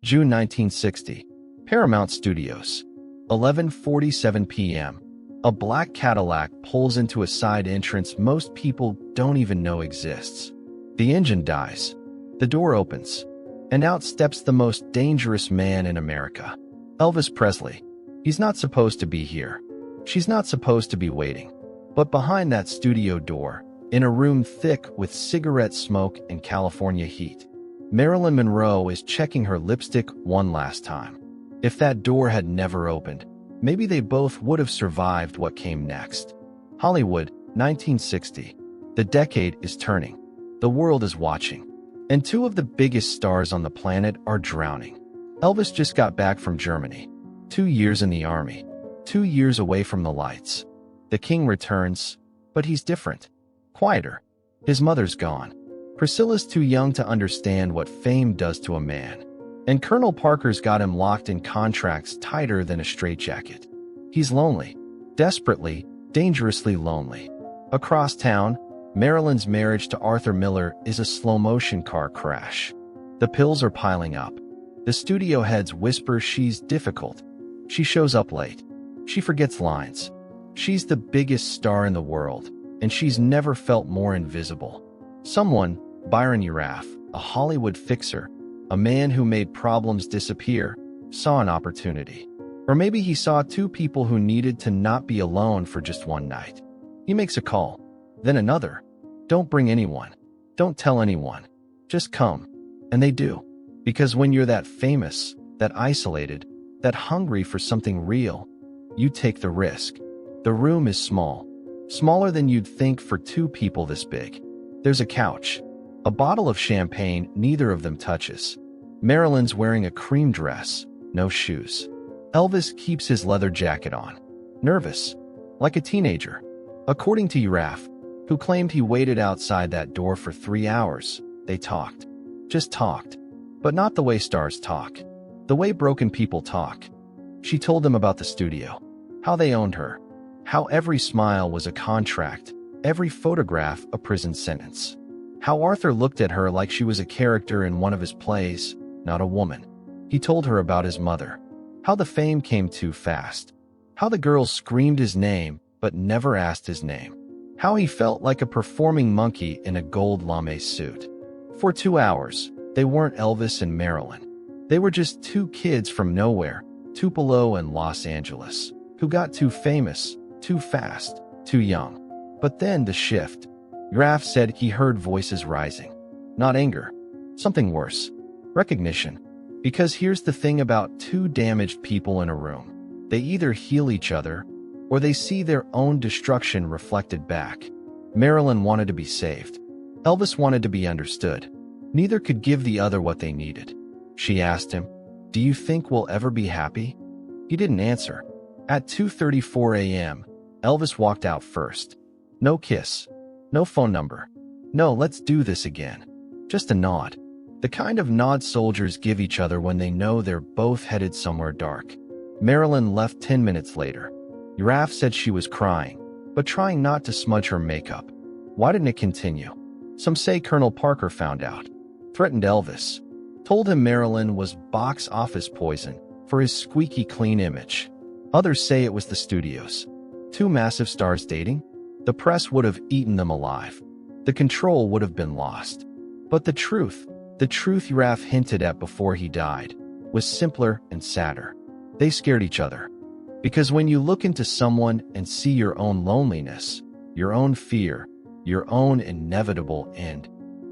June 1960. Paramount Studios. 11:47 p.m. A black Cadillac pulls into a side entrance most people don't even know exists. The engine dies. The door opens. And out steps the most dangerous man in America. Elvis Presley. He's not supposed to be here. She's not supposed to be waiting. But behind that studio door, in a room thick with cigarette smoke and California heat, Marilyn Monroe is checking her lipstick one last time. If that door had never opened, maybe they both would have survived what came next. Hollywood, 1960. The decade is turning. The world is watching. And two of the biggest stars on the planet are drowning. Elvis just got back from Germany. 2 years in the army. 2 years away from the lights. The king returns, but he's different. Quieter. His mother's gone. Priscilla's too young to understand what fame does to a man. And Colonel Parker's got him locked in contracts tighter than a straitjacket. He's lonely. Desperately, dangerously lonely. Across town, Marilyn's marriage to Arthur Miller is a slow-motion car crash. The pills are piling up. The studio heads whisper she's difficult. She shows up late. She forgets lines. She's the biggest star in the world, and she's never felt more invisible. Someone, Byron Yraph, a Hollywood fixer, a man who made problems disappear, saw an opportunity. Or maybe he saw two people who needed to not be alone for just one night. He makes a call, then another. Don't bring anyone. Don't tell anyone. Just come. And they do. Because when you're that famous, that isolated, that hungry for something real, you take the risk. The room is small. Smaller than you'd think for two people this big. There's a couch. A bottle of champagne neither of them touches. Marilyn's wearing a cream dress, no shoes. Elvis keeps his leather jacket on. Nervous. Like a teenager. According to Yraph, who claimed he waited outside that door for 3 hours, they talked. Just talked. But not the way stars talk. The way broken people talk. She told him about the studio. How they owned her. How every smile was a contract. Every photograph a prison sentence. How Arthur looked at her like she was a character in one of his plays, not a woman. He told her about his mother. How the fame came too fast. How the girls screamed his name but never asked his name. How he felt like a performing monkey in a gold lame suit. For 2 hours, they weren't Elvis and Marilyn. They were just two kids from nowhere, Tupelo and Los Angeles, who got too famous, too fast, too young. But then the shift. Yraph said he heard voices rising. Not anger. Something worse. Recognition. Because here's the thing about two damaged people in a room. They either heal each other, or they see their own destruction reflected back. Marilyn wanted to be saved. Elvis wanted to be understood. Neither could give the other what they needed. She asked him, "Do you think we'll ever be happy?" He didn't answer. At 2:34 a.m., Elvis walked out first. No kiss. No phone number. No, let's do this again. Just a nod. The kind of nod soldiers give each other when they know they're both headed somewhere dark. Marilyn left 10 minutes later. Yraph said she was crying, but trying not to smudge her makeup. Why didn't it continue? Some say Colonel Parker found out. Threatened Elvis. Told him Marilyn was box office poison for his squeaky clean image. Others say it was the studios. Two massive stars dating? The press would have eaten them alive. The control would have been lost. But the truth Yraph hinted at before he died, was simpler and sadder. They scared each other. Because when you look into someone and see your own loneliness, your own fear, your own inevitable end,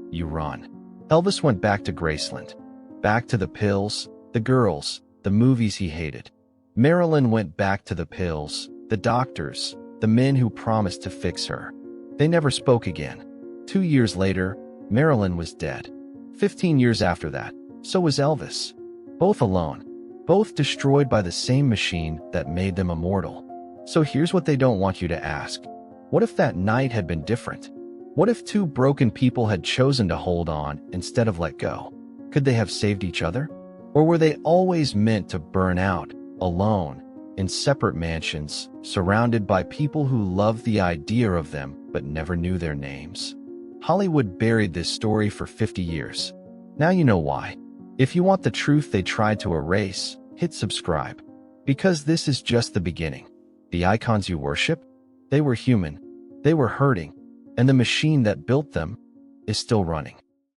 you run. Elvis went back to Graceland. Back to the pills, the girls, the movies he hated. Marilyn went back to the pills, the doctors, the men who promised to fix her. They never spoke again. 2 years later, Marilyn was dead. 15 years after that, so was Elvis. Both alone. Both destroyed by the same machine that made them immortal. So here's what they don't want you to ask. What if that night had been different? What if two broken people had chosen to hold on instead of let go? Could they have saved each other? Or were they always meant to burn out, alone, in separate mansions, surrounded by people who loved the idea of them but never knew their names? Hollywood buried this story for 50 years. Now you know why. If you want the truth they tried to erase, hit subscribe. Because this is just the beginning. The icons you worship, they were human, they were hurting, and the machine that built them is still running.